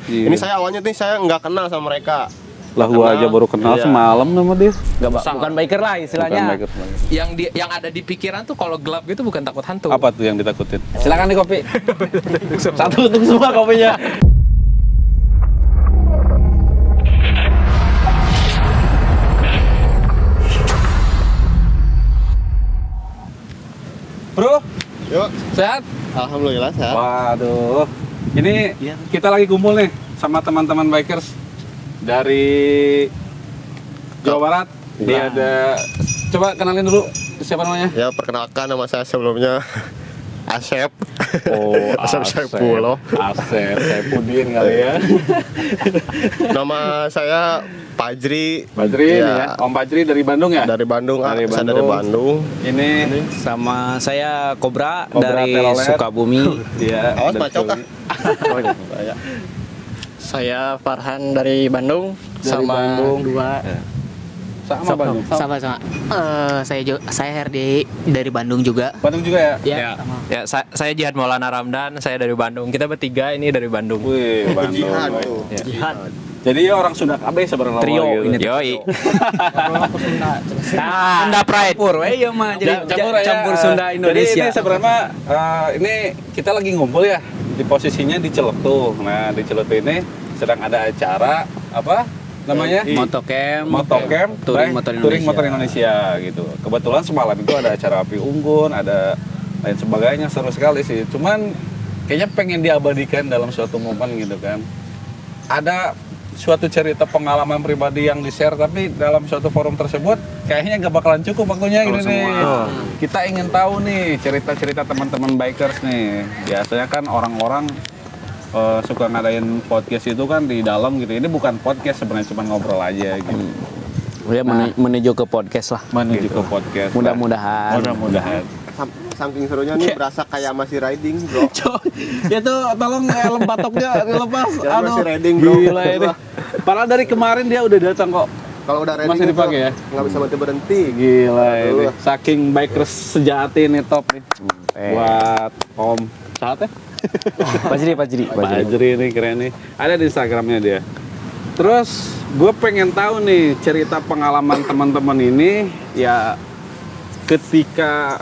Ini saya awalnya nih saya nggak kenal sama mereka. Lah gua aja baru kenal semalam sama dia. Bukan biker lah istilahnya. Bukan biker. Yang ada di pikiran tuh kalau gelap gitu bukan takut hantu. Apa tuh yang ditakutin? Silakan nih kopi. Satu untuk semua kopinya. Bro, Yuk, sehat? alhamdulillah sehat. Waduh. Ini kita lagi kumpul nih sama teman-teman bikers dari Jawa Barat. Dia ada, coba kenalin dulu siapa namanya? Ya perkenalkan nama saya sebelumnya Asep. Oh, Asep Saifuloh. Asep Saifuddin kali ya. Nama saya Pajri. Badri Ya, nih ya. Om Badri dari Bandung ya? dari Bandung. Dari Saya dari Bandung. Ini Sama saya Kobra Kobra dari Telolet. Sukabumi. dia. Awas dari bacok ah. Sukabumi. Saya Farhan dari Bandung. Dari Bandung. Dua. Sama Bandung. Sama-sama. Saya Herdi dari Bandung juga. Bandung juga ya? Ya, ya saya Jihad Maulana Ramdan, saya dari Bandung. Kita bertiga ini dari Bandung. Wih, Bandung. Jihad baik. tuh. Ya. Jihad. Jadi ya orang Sunda KB sebenarnya. Trio gitu. ini. Yoi. Sunda Pride. Campur, ya mah jadi campur Sunda Indonesia. Jadi ini sebenarnya ini kita lagi ngumpul ya di posisinya di Celetu. Nah di Celetu ini sedang ada acara apa namanya? Motocamp Touring Motor Indonesia gitu. Kebetulan semalam itu ada acara api unggun, ada lain sebagainya, seru sekali sih. Cuman kayaknya pengen diabadikan dalam suatu momen gitu kan. Ada suatu cerita pengalaman pribadi yang di-share tapi dalam suatu forum tersebut kayaknya nggak bakalan cukup waktunya gini nih. Kita ingin tahu nih cerita-cerita teman-teman bikers nih. Biasanya kan orang-orang suka ngadain podcast itu kan di dalam gitu. Ini bukan podcast sebenarnya, cuma ngobrol aja gitu. Ya menuju ke podcast lah. Menuju ke podcast. Mudah-mudahan. Mudah-mudahan. Saking serunya nih berasa kayak masih riding, bro. Itu tolong helm batoknya dilepas. Jangan masih riding, bro. Gila ini. Padahal dari kemarin dia udah datang kok. Kalau udah riding Masih itu dipakai ya? nggak bisa berhenti. Gila ini. Aduh. Saking bikers sejati nih top nih. Buat Om saat ya? Pajri nih keren nih. Ada di Instagramnya dia. Terus gue pengen tahu nih cerita pengalaman teman-teman ini ya ketika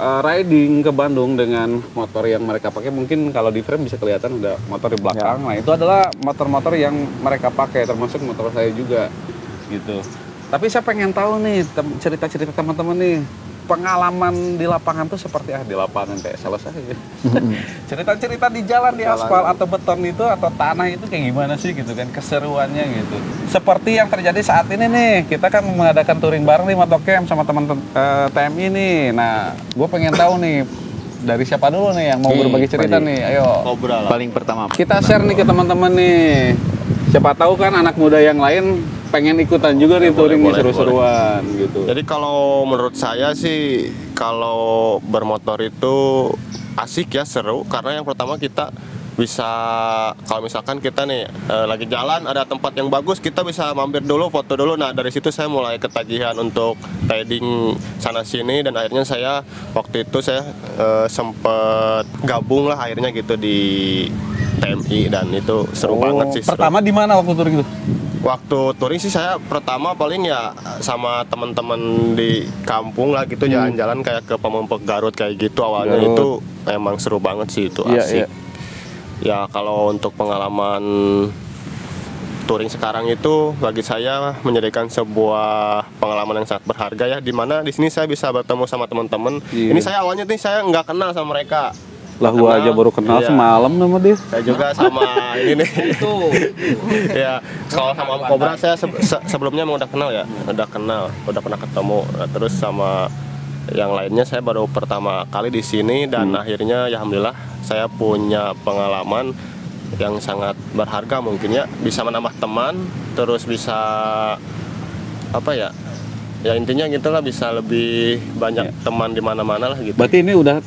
riding ke Bandung dengan motor yang mereka pakai. Mungkin kalau di frame bisa kelihatan ada motor di belakang. Nah itu adalah motor-motor yang mereka pakai, termasuk motor saya juga gitu. Tapi saya pengen tahu nih cerita-cerita teman-teman nih, pengalaman di lapangan tuh seperti di lapangan kayak selesai. Cerita-cerita di jalan, di aspal atau beton itu atau tanah itu kayak gimana sih gitu kan, keseruannya gitu. Seperti yang terjadi saat ini nih, kita kan mengadakan touring bareng nih Motocamp sama teman TMI nih. Nah, gue pengen tahu nih dari siapa dulu nih yang mau berbagi cerita nih. Ayo. Kobra lah. Paling pertama. Kita share nih ke teman-teman nih. Siapa tahu kan anak muda yang lain pengen ikutan juga nih touring nih seru-seruan gitu. Jadi kalau menurut saya sih kalau bermotor itu asik ya, seru karena yang pertama kita bisa, kalau misalkan kita nih lagi jalan ada tempat yang bagus, kita bisa mampir dulu, foto dulu. Nah dari situ saya mulai ketagihan untuk riding sana sini dan akhirnya saya waktu itu saya sempet gabung lah akhirnya gitu di TMI dan itu seru banget sih. Pertama di mana waktu touring itu? Waktu touring sih saya pertama paling ya sama teman-teman di kampung lah gitu, jalan-jalan kayak ke Pemempek Garut kayak gitu awalnya. Itu emang seru banget sih, itu asik. Ya kalau untuk pengalaman touring sekarang itu bagi saya menjadikan sebuah pengalaman yang sangat berharga ya, dimana di sini saya bisa bertemu sama teman-teman. Ini saya awalnya nih saya nggak kenal sama mereka. Lah gua aja baru kenal semalam sama dia. Saya juga sama ini nih. Ya, kalau sama Om Kobra saya sebelumnya emang udah kenal ya, udah pernah ketemu. Nah, terus sama yang lainnya saya baru pertama kali di sini dan akhirnya ya alhamdulillah saya punya pengalaman yang sangat berharga mungkin ya, bisa menambah teman, terus bisa apa ya? Ya intinya gitulah, bisa lebih banyak teman di mana-mana lah gitu. Berarti ini udah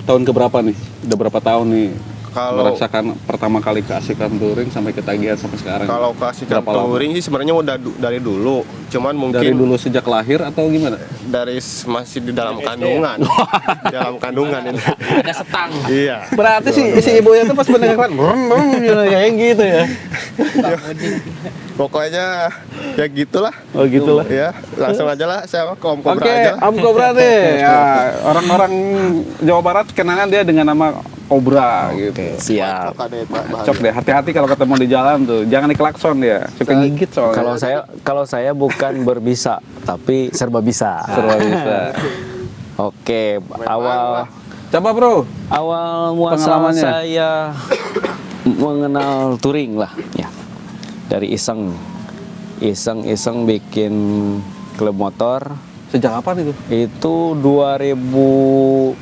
tahun keberapa nih? Udah berapa tahun nih? merasakan pertama kali keasikan touring sampai ketagihan sampai sekarang? Kalau keasikan Berapa lama? touring sih sebenarnya udah dari dulu, cuman mungkin Dari dulu sejak lahir atau gimana? masih di dalam kandungan, dalam kandungan ini. Ada setang. Iya. Berarti si ibunya tuh pas mendengarkan kayak gitu ya. Pokoknya ya gitulah. Oh gitulah. Ya, langsung aja lah saya ke Om Cobra Oke, aja. Om Cobra deh. Ya, orang-orang Jawa Barat kenangan dia dengan nama Cobra gitu. Siap. Cok deh, hati-hati kalau ketemu di jalan tuh. Jangan diklakson dia. Suka gigit soalnya. Kalau saya bukan berbisa, tapi serba bisa. Seru bisa. Oke, awal Coba bro. muasal Pengalamannya. saya mengenal touring lah, ya. Dari iseng bikin klub motor. Sejak kapan itu? Itu 2010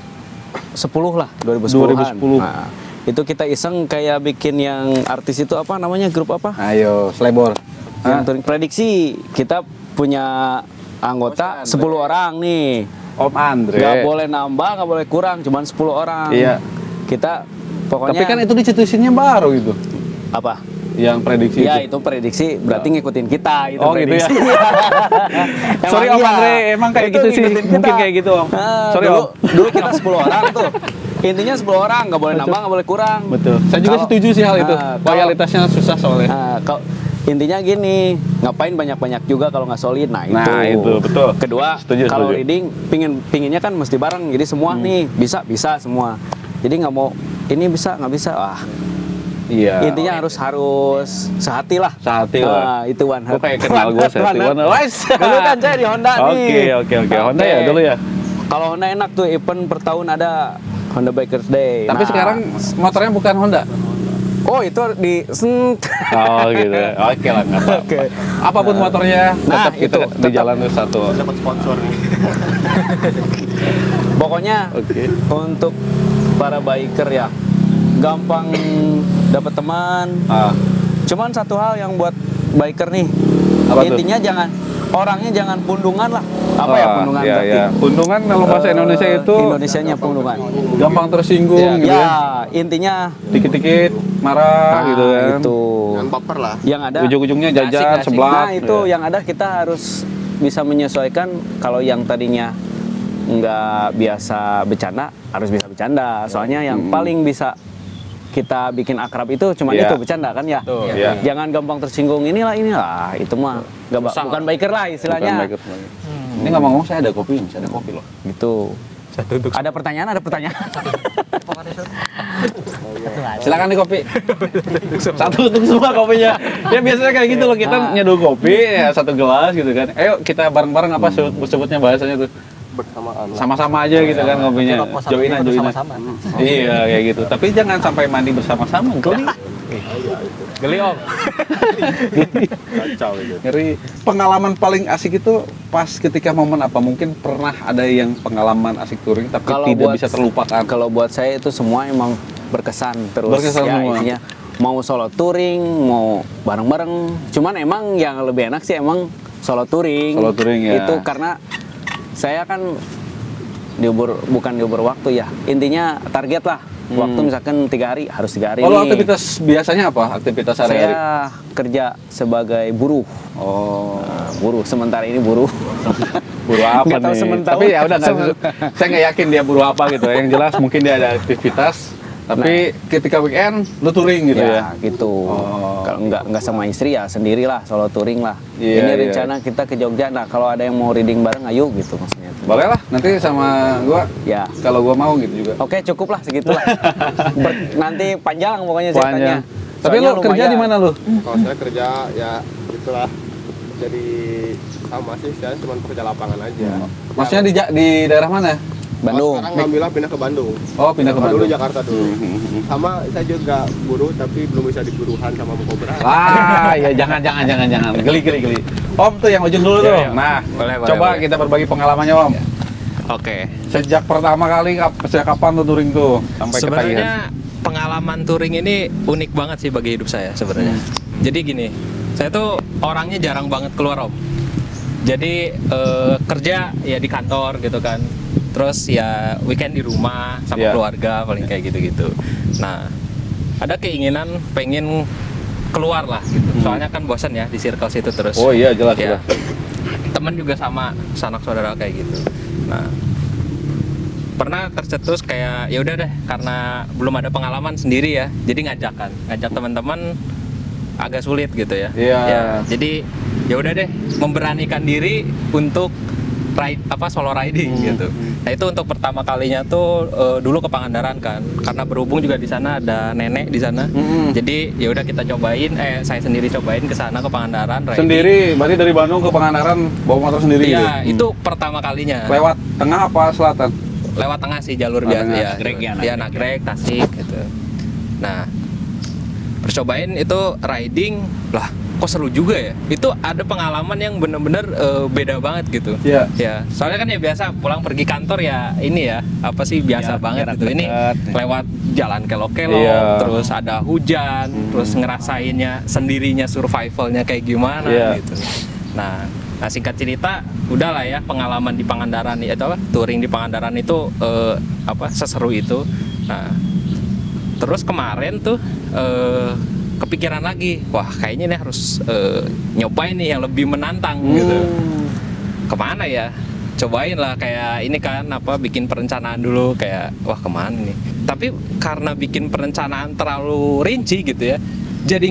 lah, 2010-an. 2010. Nah, itu kita iseng kayak bikin yang artis itu apa namanya, grup apa? Ayo, Slebor. Yang touring. Prediksi kita punya anggota 10 orang nih. Om Andre. Nggak boleh nambah, nggak boleh kurang, cuman 10 orang. Iya. Kita pokoknya Tapi kan itu dicetusinnya baru gitu. apa? Yang prediksi Ya itu. itu prediksi berarti ngikutin kita itu Oh, gitu ya. prediksi. Sorry Om Andre, emang kayak Itu gitu sih. ngikutin Mungkin kita. kayak gitu Om. Sorry dulu, Om. dulu kita 10 orang tuh. Intinya 10 orang, nggak boleh nambah, nggak boleh kurang. Betul. Saya juga Kalau- setuju sih hal itu. Kalau- Loyalitasnya susah soalnya. Kalau intinya gini, ngapain banyak-banyak juga kalau nggak solid. Nah, Nah, itu, betul. Kedua, Setuju, kalau setuju. reading pinginnya kan mesti bareng. Jadi semua nih bisa semua. Jadi nggak mau ini bisa nggak bisa. Wah, Iya. intinya harus sehati lah. Sehati lah. Nah, itu one Gue kayak kenal gue sehati One One. Wes. Dulu kan saya di Honda nih. Oke. Honda ya dulu ya. Kalau Honda enak tuh event per tahun ada Honda Bikers Day. Tapi Nah, sekarang motornya bukan Honda. oh itu di Oh gitu. Oke lah, nggak apa-apa. Oke. Apapun motornya, Nah, tetap kita itu, di tetap. jalan tuh satu. Dapat sponsor nih. Pokoknya Oke. untuk para biker ya gampang dapat teman. Ah, Cuman satu hal yang buat biker nih, Apa tuh? intinya orangnya jangan pundungan lah. Apa ya pundungan Iya, berarti? iya. Pundungan kalau bahasa Indonesia itu Indonesianya pundungan. gampang tersinggung gitu ya. Ya, intinya Dikit-dikit marah gitu kan. itu. Jangan baper lah. Yang ada Ujung-ujungnya Nggak jajan, asik. seblak. Nah, itu Ya. yang ada kita harus bisa menyesuaikan. Kalau yang tadinya nggak biasa bercanda, harus bisa bercanda. Soalnya yang paling bisa kita bikin akrab itu cuma Iya. itu bercanda kan ya. Tuh, iya. Jangan gampang tersinggung inilah itu mah bukan biker lah istilahnya. Bukan biker. Ini ngomong-ngomong saya ada kopi, saya ada kopi loh. Gitu. Ada pertanyaan? Silakan nih kopi. Satu untuk semua kopinya. Ya biasanya kayak gitu loh, kita nyeduh kopi ya satu gelas gitu kan. Ayo kita bareng-bareng apa sebutnya bahasanya tuh. Bersamaan. Sama-sama aja gitu kan kopinya. Joinan. Iya kayak gitu. Tapi jangan sampai mandi bersama-sama. Geli Om. Kacau itu. Ngeri. Pengalaman paling asik itu pas ketika momen apa? Mungkin pernah ada yang pengalaman asik touring tapi tidak bisa terlupakan. Kalau buat saya itu semua emang berkesan terus. Berkesan ya, semua. intinya mau solo touring, mau bareng-bareng. Cuman emang yang lebih enak sih emang solo touring. Solo touring, ya. Itu karena saya kan bukan diuber waktu ya. Intinya target lah. Waktu misalkan 3 hari harus 3 hari. Kalau nih. aktivitas biasanya apa? Aktivitas sehari-hari? Saya kerja sebagai buruh. Oh. Buruh sementara ini buruh. Buru apa Nggak tahu nih? sementara. Tapi ya udah saya nggak yakin dia buru apa gitu. Yang jelas mungkin dia ada aktivitas. Tapi ketika weekend lu touring gitu ya. Gitu. Oh. Kalau nggak sama istri ya sendirilah solo touring lah. Iya, Ini iya. rencana kita ke Jogja. Nah kalau ada yang mau reading bareng, ayo gitu maksudnya. Boleh lah, nanti sama gua Ya. kalau gua mau gitu juga. Oke cukup lah segitulah. Nanti panjang pokoknya ceritanya. Panjang. Tapi lu kerja di mana lu? Kalau saya kerja ya gitulah. Jadi sama sih, saya cuma pekerja lapangan aja. Maksudnya di daerah mana? Bandung. Sekarang alhamdulillah pindah ke Bandung. Oh, pindah ke Kalau Bandung. dulu Jakarta dulu. Sama saya juga buruh tapi belum bisa diburuhan sama Cobra. Ah, ya jangan. Geli. Om tuh yang ujung dulu tuh. Nah, Boleh, coba boleh. kita berbagi pengalamannya Om. Oke. Sejak pertama kali, sejak kapan tuh touring tuh sampai ketagihan? Sebenarnya pengalaman touring ini unik banget sih bagi hidup saya sebenarnya. Jadi gini, saya tuh orangnya jarang banget keluar Om. Jadi kerja ya di kantor gitu kan. Terus ya weekend di rumah sama Iya. keluarga paling kayak gitu-gitu. Nah, ada keinginan pengen keluar lah gitu. Soalnya kan bosan ya di circle situ terus. Oh iya, jelas Ya. jelas. Temen juga sama sanak saudara kayak gitu. Nah, pernah tercetus kayak ya udah deh karena belum ada pengalaman sendiri ya. Jadi ngajak teman-teman agak sulit gitu ya. Iya. Ya, jadi ya udah deh memberanikan diri untuk solo riding gitu. Nah, itu untuk pertama kalinya tuh dulu ke Pangandaran kan. Karena berhubung juga di sana ada nenek di sana. Jadi ya udah kita cobain saya sendiri cobain ke sana ke Pangandaran riding. Sendiri, berarti dari Bandung ke Pangandaran bawa motor sendiri Iya, gitu? itu pertama kalinya. Lewat tengah apa selatan? Lewat tengah sih jalur Oh, biasa tengah. ya. Nagrek ya, Iya, Nagrek, Tasik gitu. Nah, percobain itu riding lah, kok seru juga ya. Itu ada pengalaman yang bener-bener beda banget gitu. Iya. Ya, soalnya kan ya biasa pulang pergi kantor ya ini ya apa sih biasa Ya, banget jarak gitu. Ini dekat. lewat jalan kelok-kelok, Iya. terus ada hujan, terus ngerasainnya sendirinya survivalnya kayak gimana Iya. gitu. Nah, singkat cerita, udahlah ya pengalaman di Pangandaran itu touring di Pangandaran itu seseru itu. Nah, terus kemarin tuh kepikiran lagi, wah kayaknya ini harus nyobain nih yang lebih menantang gitu. Kemana ya? Cobain lah kayak ini kan bikin perencanaan dulu kayak wah kemana nih. Tapi karena bikin perencanaan terlalu rinci gitu ya, jadi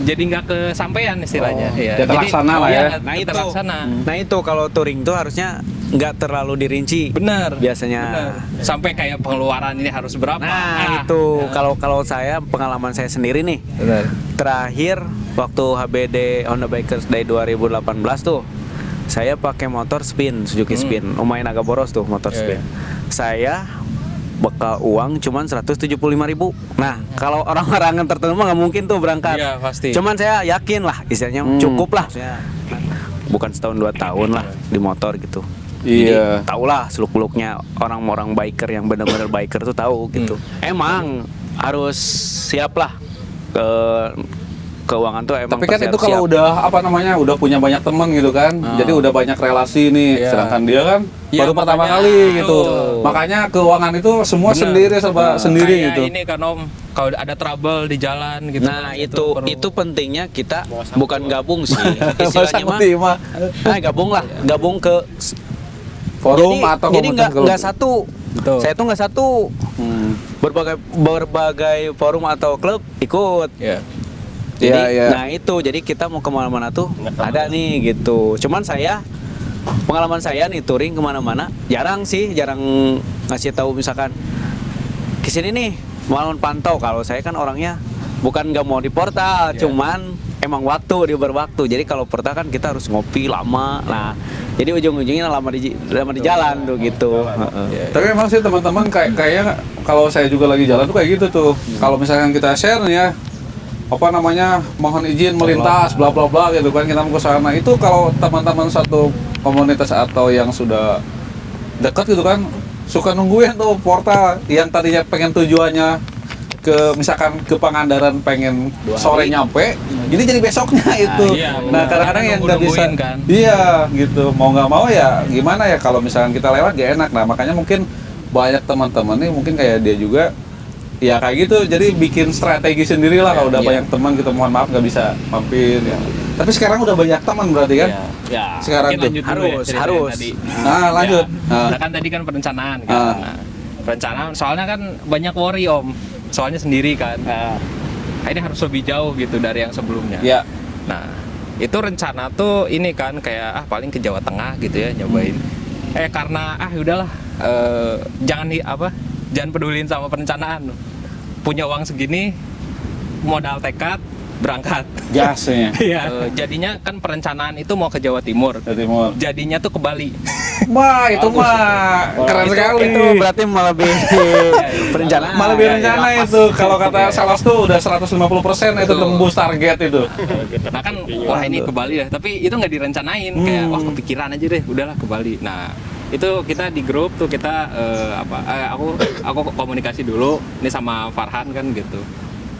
nggak kesampaian istilahnya. Ya. jadi terlaksana lah ya. Nah itu, terlaksana. nah itu kalau touring tuh harusnya nggak terlalu dirinci. Bener. Biasanya. Bener. Sampai kayak pengeluaran ini harus berapa? Nah itu kalau saya pengalaman saya sendiri nih. Bener. Terakhir waktu HBD Honda Bikers Day 2018 tuh saya pakai motor spin, Suzuki Spin. Lumayan agak boros tuh motor Iya, spin. Saya bekal uang cuman 175.000. Nah, kalau orang-orang tertentu mah nggak mungkin tuh berangkat. Iya, pasti. Cuman saya yakin lah, istilahnya cukup lah. Bukan setahun 2 tahun lah di motor gitu. Jadi Iya. tahulah seluk-beluknya orang-orang biker yang benar-benar biker tuh tahu gitu. Emang harus siap lah ke keuangan tuh emang Tapi kan pasti itu harus kalau siap. udah udah punya banyak teman gitu kan, jadi udah banyak relasi nih. Iya. Sedangkan dia kan Iya, baru pertama makanya. kali gitu. Betul. Makanya keuangan itu semua Bener. sendiri serba sendiri Kayak gitu. ini kan Om, kalau ada trouble di jalan gitu. Nah kan, itu perlu- pentingnya kita bukan gabung sih istilahnya Masa mah. terima. Nah gabung ke Forum atau jadi komunitas nggak satu. Betul. Saya tuh nggak satu. Hmm. Berbagai forum atau klub ikut. Iya. Jadi, Iya, iya. nah itu jadi kita mau kemana-mana tuh ada nih gitu. Cuman pengalaman saya nih touring kemana-mana jarang ngasih tahu misalkan kesini nih mau pantau. Kalau saya kan orangnya bukan nggak mau di portal, cuman emang waktu waktu. Jadi kalau portal kan kita harus ngopi lama. Nah jadi ujung-ujungnya lama di jalan tuh gitu. Tapi emang sih teman-teman kayak kalau saya juga lagi jalan tuh kayak gitu tuh. Kalau misalkan kita share nih ya, mohon izin melintas bla bla bla gitu kan, kita mau ke sana. Itu kalau teman-teman satu komunitas atau yang sudah dekat gitu kan, suka nungguin tuh portal yang tadinya pengen tujuannya misalkan ke Pangandaran pengen sore nyampe, jadi besoknya itu. iya, Nah benar. kadang-kadang yang nggak bisa, Nunggu-nungguin kan. iya gitu, mau nggak mau ya gimana ya, kalau misalkan kita lewat gak enak. Nah makanya mungkin banyak teman-teman nih mungkin kayak dia juga ya kayak gitu, jadi bikin strategi sendiri lah. Kalau udah banyak teman gitu, mohon maaf nggak bisa mampir ya. Tapi sekarang udah banyak teman berarti kan? Iya. Ya. Sekarang Mungkin tuh lanjut dulu ya Harus, ceritanya harus. tadi. Nah lanjut. Ya, nah, kan tadi kan perencanaan kan. Ah. Nah, perencanaan soalnya kan banyak worry Om. Soalnya sendiri kan. Ini harus lebih jauh gitu dari yang sebelumnya. Ya. Nah, itu rencana tuh ini kan kayak paling ke Jawa Tengah gitu ya nyobain. Karena udahlah jangan pedulin sama perencanaan. Punya uang segini, modal tekad, berangkat. Gasnya. Jadinya kan perencanaan itu mau ke Jawa Timur. Dari Timur. Jadinya tuh ke Bali. Wah itu mah keren sekali. Itu berarti malah lebih perencanaan. Malah lebih rencana itu. Kalau kata Salas tuh udah 150% itu tembus target itu. Nah kan, wah ini ke Bali ya. Tapi itu nggak direncanain. Kayak wah kepikiran aja deh, udahlah ke Bali. Nah itu kita di grup tuh kita aku komunikasi dulu ini sama Farhan kan gitu.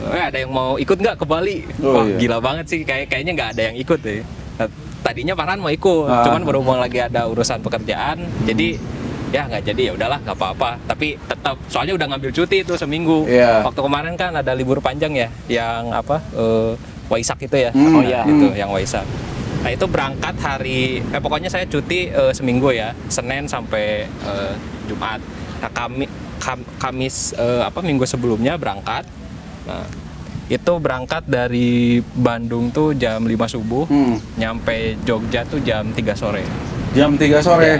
Ada yang mau ikut nggak ke Bali? Oh, Wah iya. gila banget sih, kayaknya nggak ada yang ikut deh. Nah, tadinya Farhan mau ikut, Ah. cuman berhubung lagi ada urusan pekerjaan, jadi ya nggak jadi, ya udahlah nggak apa-apa. Tapi tetap soalnya udah ngambil cuti itu seminggu. Iya. Waktu kemarin kan ada libur panjang ya, yang apa Waisak itu ya. Hmm. Oh iya, itu yang Waisak. Nah itu berangkat hari, pokoknya saya cuti seminggu ya, Senin sampai Jumat. Nah Kamis minggu sebelumnya berangkat. Nah itu berangkat dari Bandung tuh jam 5 subuh, nyampe Jogja tuh jam 3 sore. Jam 3 sore. Ya,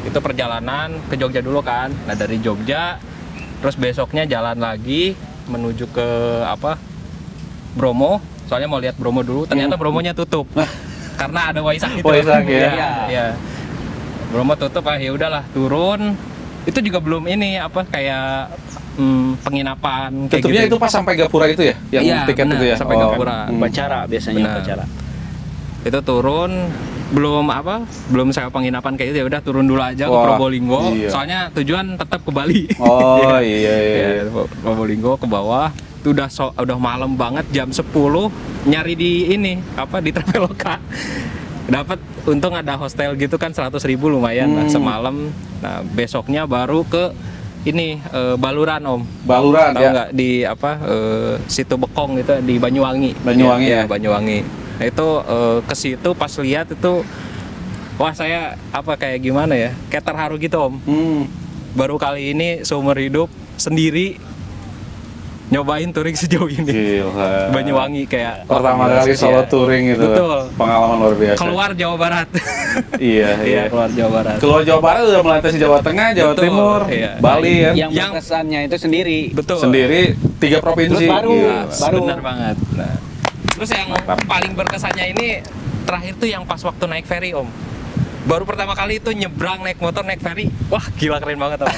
itu perjalanan ke Jogja dulu kan. Nah dari Jogja, terus besoknya jalan lagi menuju ke Bromo. Soalnya mau lihat Bromo dulu, ternyata Bromonya tutup. Karena ada Waisak itu. Waisak ya. Iya. Bromo tutup, ya udahlah turun. Itu juga belum ini kayak penginapan kayak Tutupnya gitu. itu pas sampai Gapura itu ya? Yang Iya, tiket benar, itu ya? sampai Gapura. Upacara biasanya Benar. upacara. Itu turun belum saya penginapan kayak itu, ya udah turun dulu aja ke Wah, Probolinggo. iya. Soalnya tujuan tetap ke Bali. Oh iya. Ya, Probolinggo ke bawah. Itu udah malam banget, jam 10 nyari di di Traveloka. Dapat, untung ada hostel gitu kan, 100.000 lumayan lah semalam. Nah, besoknya baru ke Baluran Om. Baluran Tahu ya. nggak di Situ Bekong itu di Banyuwangi. Banyuwangi ya. ya? Banyuwangi. Nah, itu ke situ pas lihat itu, wah saya kayak gimana ya? Kayak terharu gitu Om. Baru kali ini seumur hidup sendiri nyobain touring sejauh ini. Gila. Banyuwangi kayak Pertama kali solo touring itu. Betul. Pengalaman luar biasa. Keluar Jawa Barat. Iya. Keluar Jawa Barat. Keluar Jawa Barat udah melintasi Jawa Tengah, Jawa Betul, Timur, iya. Bali kan. Yang berkesannya itu sendiri. Betul. Sendiri 3 provinsi. Terus baru. Gila. Benar banget. Nah, terus yang paling berkesannya ini terakhir tuh yang pas waktu naik ferry Om. Baru pertama kali itu nyebrang naik motor naik ferry. Wah, gila keren banget Om.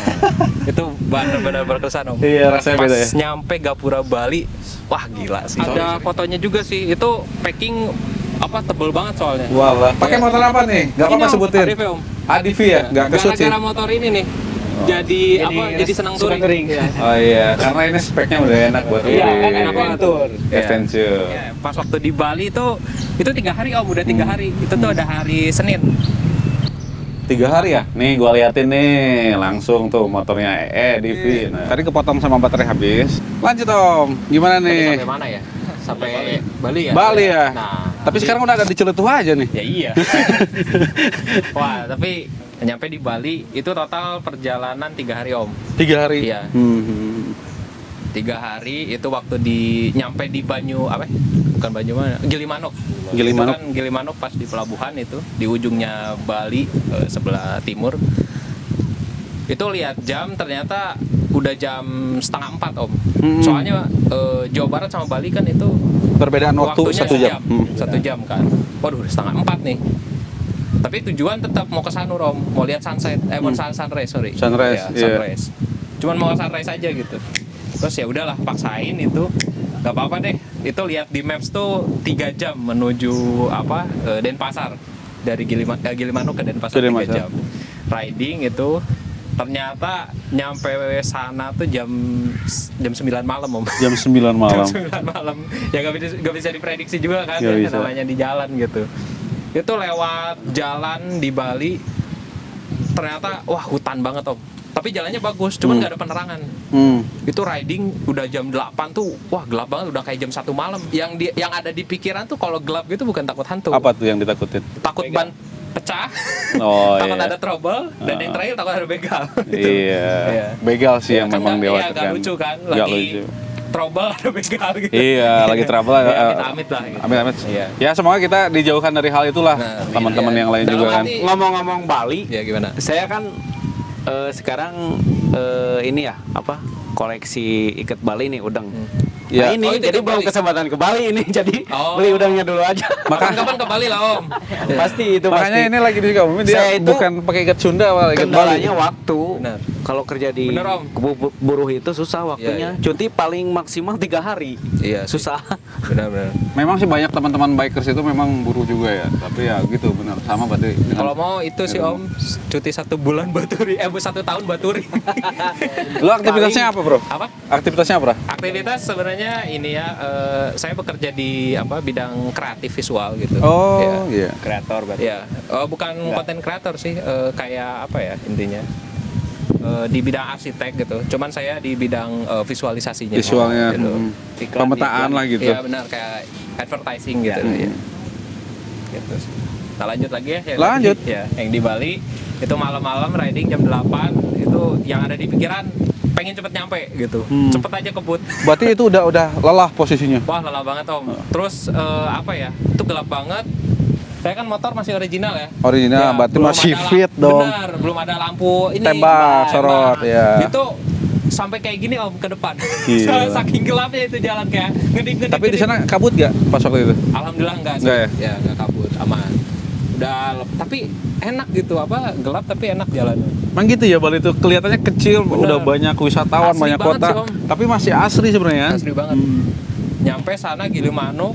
Itu benar-benar berkesan Om. Iya, rasanya Pas beda ya. nyampe Gapura Bali, wah gila sih. Ada fotonya juga sih. Itu packing tebel banget soalnya. Walah. Pakai motor apa nih? Gak apa-apa Ini, Om, sebutin. ADV, Om. ADV ya? Gak kesut sih. Gara-gara motor ini nih. Jadi senang touring. Iya. Oh iya, karena ini speknya udah enak buat Iya, touring. kan enak banget tur. Adventure. Ya, pas waktu di Bali itu 3 hari Om, udah 3 hari. Itu tuh ada hari Senin. 3 hari ya? Nih gua liatin nih, langsung tuh motornya EDV. Nah. Tadi kepotong sama baterai habis. Lanjut Om, gimana Tadi nih? sampai mana ya? Sampai Bali ya? Bali ya? Nah, Tapi sekarang udah ada di Ciletuh aja nih. ya iya. Wah, tapi nyampe di Bali itu total perjalanan 3 hari Om. 3 hari? Iya. 3 hari itu waktu nyampe di bukan Banyu mana? Gilimanuk. Gilimanuk. Itu kan Gilimanuk pas di pelabuhan itu di ujungnya Bali sebelah timur. Itu lihat jam ternyata udah jam 3:30 Om. Soalnya Jawa Barat sama Bali kan itu Perbedaan waktu waktunya 1 jam. 1 jam kan. Waduh, 3:30 nih. Tapi tujuan tetap mau ke Sanur Om, mau lihat sunset, mau sunrise, sorry. Sunrise, Ya, iya. sunrise. Cuman mau sunrise aja gitu. Terus ya udahlah paksain itu. Gak apa-apa deh. Itu lihat di maps tuh 3 jam menuju Denpasar. Dari Gilimanuk ke Denpasar Ke 3 Denpasar. jam. Riding itu ternyata nyampe sana tuh jam 9 malam Om. Jam 9 malam. Jam 9 malam. Ya gak bisa diprediksi juga kan, Nggak ya, bisa. namanya di jalan gitu. Itu lewat jalan di Bali, ternyata wah hutan banget Om. Tapi jalannya bagus, cuman nggak ada penerangan. Itu riding udah jam 8 tuh, wah gelap banget, udah kayak jam 1 malam. Yang ada di pikiran tuh kalau gelap gitu bukan takut hantu. Apa tuh yang ditakutin? Takut ban pecah, Oh takut iya. ada trouble, dan yang terakhir takut ada begal. Iya. Iya. Begal sih yang Kan memang nggak- iya, dikhawatirkan. nggak lucu kan, Nggak lagi lucu. trouble ada begal gitu. Iya, lagi trouble. Ya, amit-amit lah gitu. Amit-amit. Iya. Ya semoga kita dijauhkan dari hal itulah, Nah, teman-teman iya. yang lain Dalam juga kan. arti- Ngomong-ngomong Bali, Ya gimana? saya kan sekarang ini ya koleksi ikat Bali nih udang. Ya. Nah ini Oh, itu jadi ikat belum Bali. kesempatan ke Bali ini jadi Oh. beli udangnya dulu aja. Kapan ke Bali lah Om. Pasti itu Makanya pasti. ini lagi di Sukabumi dia Saya itu bukan pakai ikat Sunda, malah ikat Bali. Kendalanya waktu. Benar. Kalau kerja di Bener, Om. buruh itu susah waktunya. Iya, Cuti paling maksimal 3 hari. Iya, sih. Susah. Benar-benar. Memang sih banyak teman-teman bikers itu memang buruh juga ya, tapi ya gitu benar sama berarti. dengan- Kalau mau itu sih Om, cuti 1 bulan buat touring, 1 tahun buat touring. Lu aktivitasnya apa, Bro? Apa? Aktivitasnya apa? Aktivitas sebenarnya ini ya, saya bekerja di bidang kreatif visual gitu. Oh, Ya. iya. Kreator berarti. Ya, bukan konten kreator sih, kayak apa ya intinya. di bidang arsitek gitu. Cuman saya di bidang visualisasinya. Visualnya, gitu. Iklan, pemetaan lah gitu. Iya benar, kayak advertising gitu. Ya. Gitu. Nah lanjut lagi ya. Lanjut. Ya, yang di Bali itu malam-malam riding jam 8 itu yang ada di pikiran pengen cepet nyampe gitu. Cepet aja kebut. Berarti itu udah lelah posisinya. Wah lelah banget Om. Terus apa ya? Itu gelap banget. Saya kan motor masih original ya. Original, berarti belum masih ada fit dong. Benar, belum ada lampu ini. Tembak, sorot, ya. Itu sampai kayak gini Om ke depan. Gila. Saking gelapnya itu jalan kayak ngedip. Tapi di sana kabut gak pas waktu itu? Alhamdulillah enggak sih. Enggak ya? Ya, enggak kabut, aman. Tapi enak gitu gelap tapi enak jalannya. Emang gitu ya, Bali itu kelihatannya kecil, Bener. udah banyak wisatawan, Asri banyak banget kota, sih, Om. tapi masih asri sebenarnya. Asli banget. Nyampe sana Gilimanuk,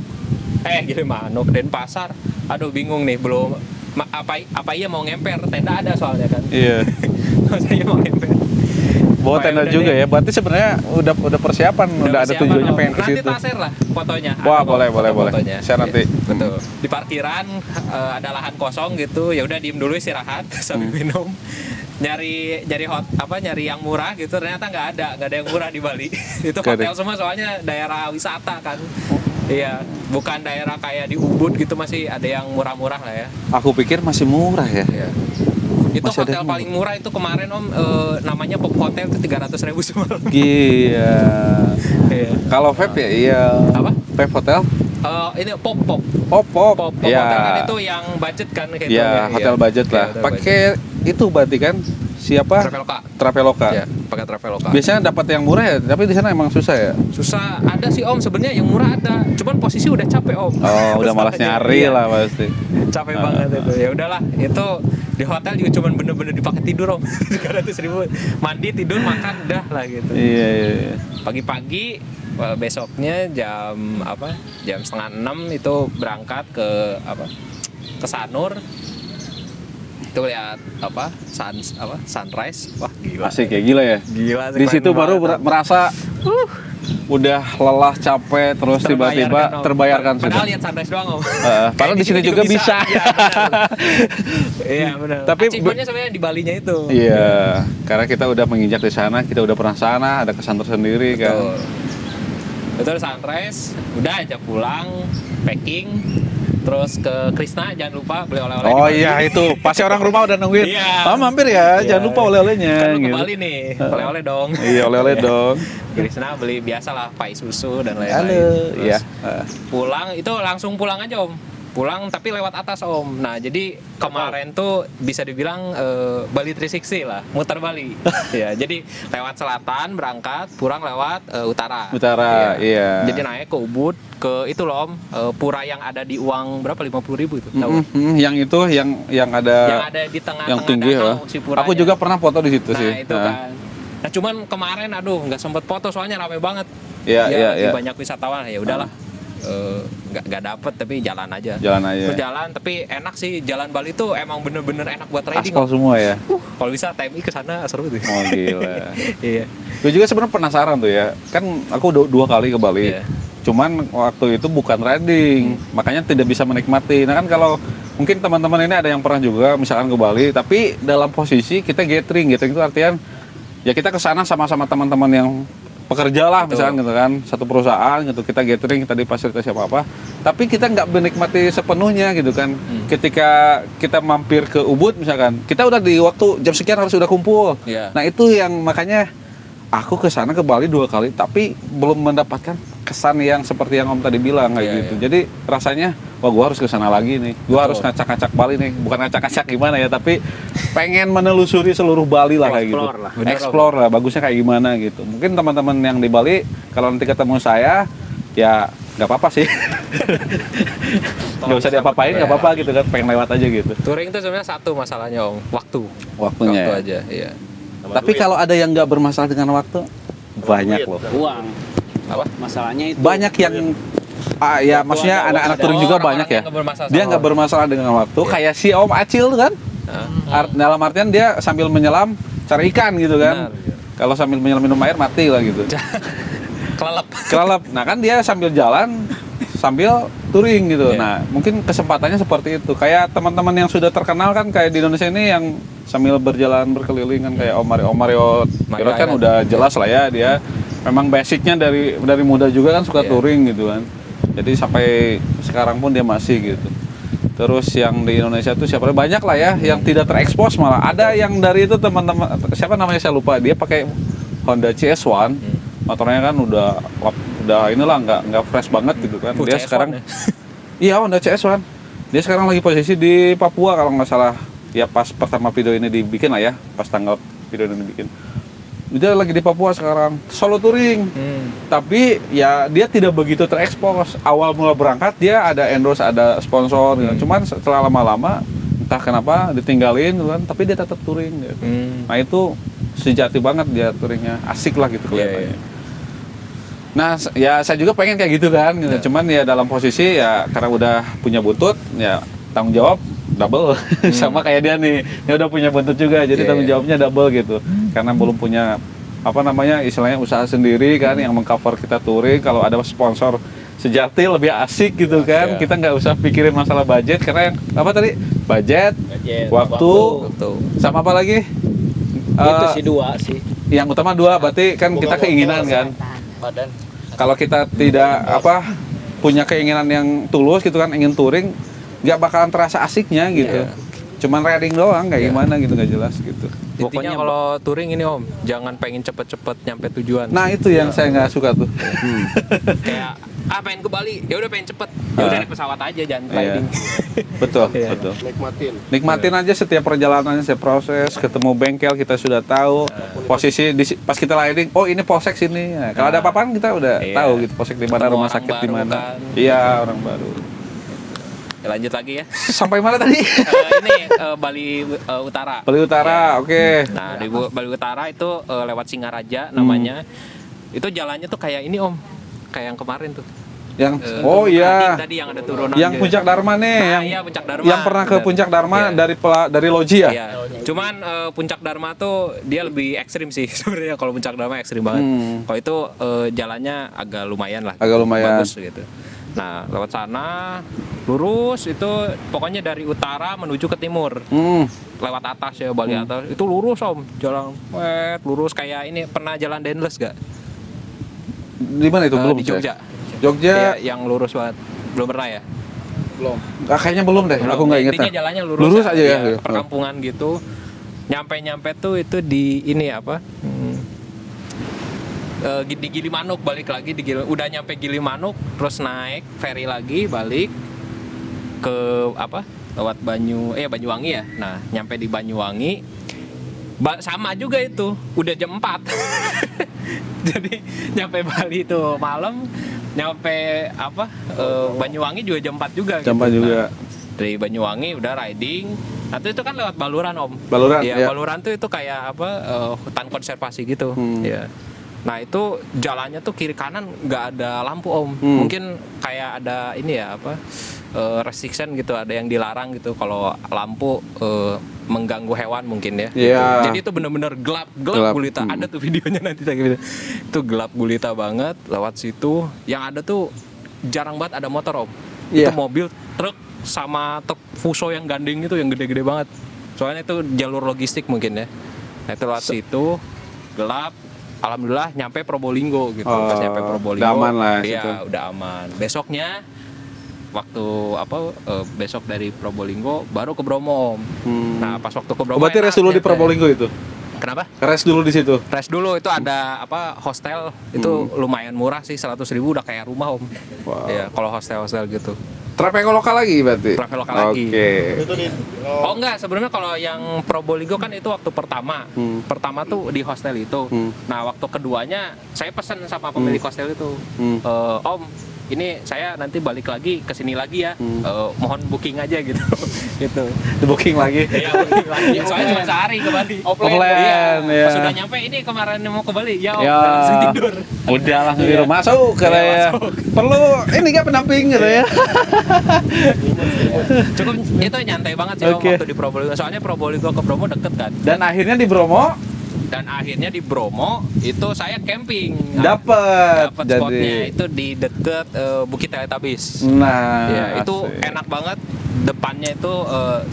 Denpasar. Aduh bingung nih, belum apa iya mau ngemper, tenda ada soalnya kan. Iya. Saya mau ngemper. Bawa tenda Udah juga deh. ya, berarti sebenarnya udah persiapan, udah ada persiapan, tujuannya Om. pengen ke Nanti situ. tak share lah fotonya. Wah, Ada boleh, kok boleh. foto-fotonya. Share nanti. Iya, betul. Di parkiran ada lahan kosong gitu, ya udah diem dulu istirahat sambil minum. Nyari yang murah gitu, ternyata nggak ada yang murah di Bali. Itu Nggak ada. hotel semua soalnya daerah wisata kan. Iya, bukan daerah kayak di Ubud gitu, masih ada yang murah-murah lah ya. Aku pikir masih murah ya. Iya. Itu Masih ada hotel yang paling murah itu kemarin Om, namanya Pop Hotel itu 300.000 semalam. Iya. Iya. Kalau vape ya iya. Apa? Vape hotel? Ini pop. Pop. Pop hotel kan Iya. itu yang budget kan kayak Iya, hotel budget lah. hotel Pakai itu berarti kan siapa? Traveloka. Traveloka. Ya, pakai Traveloka. Biasanya dapat yang murah ya, tapi di sana emang susah ya. Susah ada sih Om, sebenarnya yang murah ada. Cuman posisi udah capek Om. Oh, udah malas Masalahnya, nyari iya. lah pasti. Capek banget itu. Ya udahlah, itu di hotel juga cuman bener-bener dipakai tidur Om. 300.000. Mandi, tidur, makan, dah lah gitu. Iya. Pagi-pagi besoknya jam 5:30 itu berangkat ke Sanur. Itu lihat sunrise. Wah gila. Asik ya, gila ya. Gila sih, Di keren situ baru banget. merasa udah lelah, capek, terus tiba-tiba Om. terbayarkan sudah. Padahal lihat sunrise doang Om. Padahal di sini juga bisa. Iya benar. Iya benar. Tapi achievementnya sebenarnya di Balinya itu. Iya, karena kita udah menginjak di sana, kita udah pernah sana, ada kesan tersendiri kan. Betul. Itu sunrise, udah aja pulang, packing, terus ke Krishna jangan lupa beli oleh-oleh. Oh di Bali. iya itu, pasti orang rumah udah nungguin. Iya. Mampir ya, Iya. jangan lupa oleh-olehnya. Kan lu ke gitu. Bali nih, oleh-oleh dong. Iya, oleh-oleh dong. Krishna beli biasalah pai susu dan lain-lain. Halo, Terus iya. pulang itu langsung pulang aja Om. Pulang tapi lewat atas Om. Nah jadi kemarin tuh bisa dibilang Bali 360 lah, muter Bali. Ya jadi lewat selatan berangkat, pulang lewat utara. Utara, iya. Jadi naik ke Ubud, ke itu loh Om, pura yang ada di uang berapa 50.000 itu. Tahu? Yang itu yang ada Yang ada di tengah-tengah yang tinggi ya. danau si puranya. Aku juga pernah foto di situ Nah sih. itu kan. Nah cuman kemarin aduh nggak sempet foto soalnya rame banget. Iya, Ya, iya, lagi iya. banyak wisatawan ya udahlah. Nggak dapet tapi jalan aja. Jalan aja. Terus jalan tapi enak sih jalan Bali tuh emang bener-bener enak buat riding. Aspal semua ya. Kalau bisa TMI ke sana seru tuh. Oh gila. Iya. Gue juga sebenarnya penasaran tuh ya. Kan aku dua kali ke Bali. Iya. Cuman waktu itu bukan riding, makanya tidak bisa menikmati. Nah kan kalau mungkin teman-teman ini ada yang pernah juga misalkan ke Bali, tapi dalam posisi kita gathering itu artian ya kita ke sana sama-sama teman-teman yang pekerja lah Betul. misalkan gitu kan, satu perusahaan gitu, kita gathering, kita difasilitasi apa-apa, tapi kita nggak menikmati sepenuhnya gitu kan. Ketika kita mampir ke Ubud misalkan, kita udah di waktu jam sekian harus udah kumpul. Iya. Nah itu yang makanya aku ke sana ke Bali 2 kali, tapi belum mendapatkan kesan yang seperti yang Om tadi bilang kayak Iya, gitu. iya. Jadi rasanya, wah gua harus ke sana lagi nih. Gua harus Betul. ngacak-ngacak Bali nih. Bukan ngacak-ngacak gimana ya, tapi pengen menelusuri seluruh Bali lah kayak gitu. Explore lah. Bener, Explore lah, bagusnya kayak gimana gitu. Mungkin teman-teman yang di Bali kalau nanti ketemu saya, ya nggak apa-apa sih. Nggak usah diapa-apain, nggak apa-apa gitu kan. Pengen lewat aja gitu. Touring itu sebenarnya satu masalahnya Om, waktu. Waktunya. Waktu ya. aja, iya. Tapi kalau ada yang nggak bermasalah dengan waktu, banyak loh. Uang. Apa? Masalahnya itu. Banyak yang ya maksudnya ada anak-anak ada touring juga orang-orang banyak ya. yang nggak bermasalah Dia sama nggak waktu. bermasalah dengan waktu. Iya. Kayak si Om Acil tuh kan. Dalam artian dia sambil menyelam cari ikan gitu kan. Kalau sambil menyelam minum air mati lah gitu. Kelelep. Kelelep. Nah kan dia sambil jalan sambil touring gitu. Iya. Nah, mungkin kesempatannya seperti itu. Kayak teman-teman yang sudah terkenal kan kayak di Indonesia ini yang sambil berjalan berkeliling kan kayak Om Mario Pirot kan Island. udah jelas lah ya dia memang basicnya dari muda juga kan suka Iya. touring gitu kan. Jadi sampai sekarang pun dia masih gitu. Terus yang di Indonesia tuh siapa banyak lah ya yang tidak terekspos malah. Ada yang dari itu teman-teman siapa namanya saya lupa dia pakai Honda CS1. Motornya kan udah inilah nggak fresh banget gitu kan. Dia CS1 sekarang ya? iya Honda CS1. Dia sekarang lagi posisi di Papua kalau nggak salah. Ya pas pertama video ini dibikin lah ya, pas tanggal video ini dibikin. Dia lagi di Papua sekarang, solo touring. Tapi ya dia tidak begitu terekspos. Awal mula berangkat dia ada endorse, ada sponsor gitu. Cuman setelah lama-lama entah kenapa ditinggalin gitu kan, tapi dia tetap touring gitu. Nah itu sejati banget dia touringnya, asik lah gitu kelihatannya. Iya. Nah, ya saya juga pengen kayak gitu kan gitu. Cuman ya dalam posisi ya karena udah punya buntut, ya tanggung jawab double. Sama kayak dia nih, dia udah punya buntut juga, jadi Iya, tanggung jawabnya double gitu. Karena belum punya apa namanya istilahnya usaha sendiri kan yang mengcover kita touring. Kalau ada sponsor sejati lebih asik gitu kan. Iya. Kita nggak usah pikirin masalah budget karena yang apa tadi? Budget, waktu, sama apa lagi? Itu sih 2 sih. Yang utama 2 berarti kan kita keinginan kan. Badan. Kalau kita tidak punya keinginan yang tulus gitu kan ingin touring nggak bakalan terasa asiknya gitu. Cuman riding doang kayak gimana gitu nggak jelas gitu. Intinya kalau touring ini Om, jangan pengen cepet-cepet nyampe tujuan. Nah itu yang saya nggak suka tuh. Kayak pengen ke Bali, ya udah pengen cepet, ya udah naik pesawat aja jangan Iya. riding. Betul, Iya. betul. Nikmatin. Nikmatin aja setiap perjalanannya, setiap proses, ketemu bengkel kita sudah tahu posisi pas kita riding, oh ini polsek sini. Nah, kalau ada apa-apaan kita udah Iya. tahu gitu polsek di mana, Ketemu rumah orang sakit di baru mana. kan. Iya, orang baru. Ya, lanjut lagi ya. Sampai mana tadi? Ini Bali Utara. Bali Utara, oke. Nah di Bali Utara itu lewat Singaraja namanya. Itu jalannya tuh kayak ini Om, kayak yang kemarin tuh. Yang Gunung iya. Rading tadi yang ada turunan. Yang gitu. Puncak Dharma nih, Nah, yang iya, Puncak Dharma. yang pernah ke Bener. Puncak Dharma Iya. dari Loji ya? Iya. Cuman Puncak Dharma tuh dia lebih ekstrim sih sebenarnya. Kalau Puncak Dharma ekstrim banget. Kalau itu jalannya agak lumayan lah. Agak lumayan. Bagus gitu. Nah lewat sana lurus itu pokoknya dari utara menuju ke timur. Lewat atas ya Bali atas. Itu lurus Om, jalan lurus kayak ini. Pernah jalan Denles gak? Di mana itu belum? Di saya? Jogja. Jogja Iya, yang lurus banget. Belum pernah ya? kayaknya belum deh. Aku nggak inget. Intinya ya. jalannya lurus, Lurus aja ya. Iya, perkampungan gitu. Nyampe tuh itu di ini apa? Di Gilimanuk balik lagi udah nyampe Gilimanuk terus naik ferry lagi balik ke apa? Lewat Banyuwangi ya. Nah, nyampe di Banyuwangi sama juga itu, udah jam 4. Jadi nyampe Bali itu malam, nyampe Banyuwangi juga jam 4 juga Jam 4 juga. Nah, dari Banyuwangi udah riding. Nah, itu kan lewat Baluran Om. Baluran, Iya, ya. Baluran tuh itu kayak hutan konservasi gitu. Iya. Nah, itu jalannya tuh kiri kanan nggak ada lampu Om. Mungkin kayak ada ini ya restriction gitu, ada yang dilarang gitu kalau lampu mengganggu hewan mungkin ya. Iya. Jadi itu bener-bener gelap Gelap. gulita. Ada tuh videonya nanti tak gitu. Itu gelap gulita banget lewat situ. Yang ada tuh jarang banget ada motor Om. Iya. Itu mobil, truk sama truk Fuso yang gandeng itu yang gede-gede banget. Soalnya itu jalur logistik mungkin ya. Nah, itu lewat situ gelap. Alhamdulillah nyampe Probolinggo gitu. Pas nyampe Probolinggo. udah aman lah Iya, situ. udah aman. Besoknya waktu besok dari Probolinggo baru ke Bromo Om. Nah, pas waktu ke Bromo Berarti enak rest dulu di nyampe. Probolinggo itu. Kenapa? Rest dulu di situ. Rest dulu itu ada hostel itu lumayan murah sih 100.000 udah kayak rumah Om. Wow. Iya, kalau hostel gitu. Traveloka lagi berarti. Traveloka lagi. Oke. Oh enggak, sebenarnya kalau yang Probolinggo kan itu waktu pertama. Pertama tuh di hostel itu. Nah, waktu keduanya saya pesan sama pemilik hostel itu. Om, ini saya nanti balik lagi ke sini lagi ya. Mohon booking aja gitu. Gitu. Di booking lagi. Iya, booking lagi. Soalnya cuma sehari ke Bali. Offline, Iya. ya. Pas sudah nyampe ini kemarin mau ke Bali. Ya, Om, Ya. langsung tidur. Udah langsung di rumah masuk kata Iya, ya. masuk. Perlu ini nggak pendamping gitu ya. Cukup itu nyantai banget sih Om Oke. waktu di Probolinggo. Soalnya Probolinggo ke Bromo deket kan. Dan akhirnya di Bromo Dan akhirnya di Bromo itu saya camping. Dapat Spotnya itu di deket Bukit Teletabis. Nah, Ya, itu asik. enak banget. Depannya itu